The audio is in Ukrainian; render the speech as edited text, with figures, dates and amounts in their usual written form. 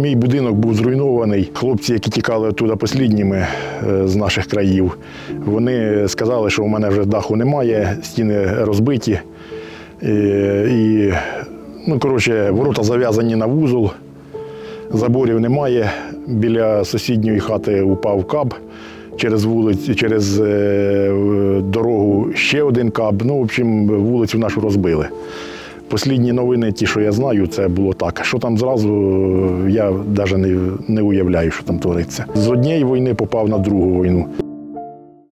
Мій будинок був зруйнований. Хлопці, які тікали туди останніми з наших країв, вони сказали, що у мене вже даху немає, стіни розбиті. Ворота зав'язані на вузол, заборів немає. Біля сусідньої хати упав каб, через дорогу ще один каб. Вулицю нашу розбили. Останні новини, ті, що я знаю, це було так. Що там зразу, я навіть не уявляю, що там твориться. З однієї війни попав на другу війну.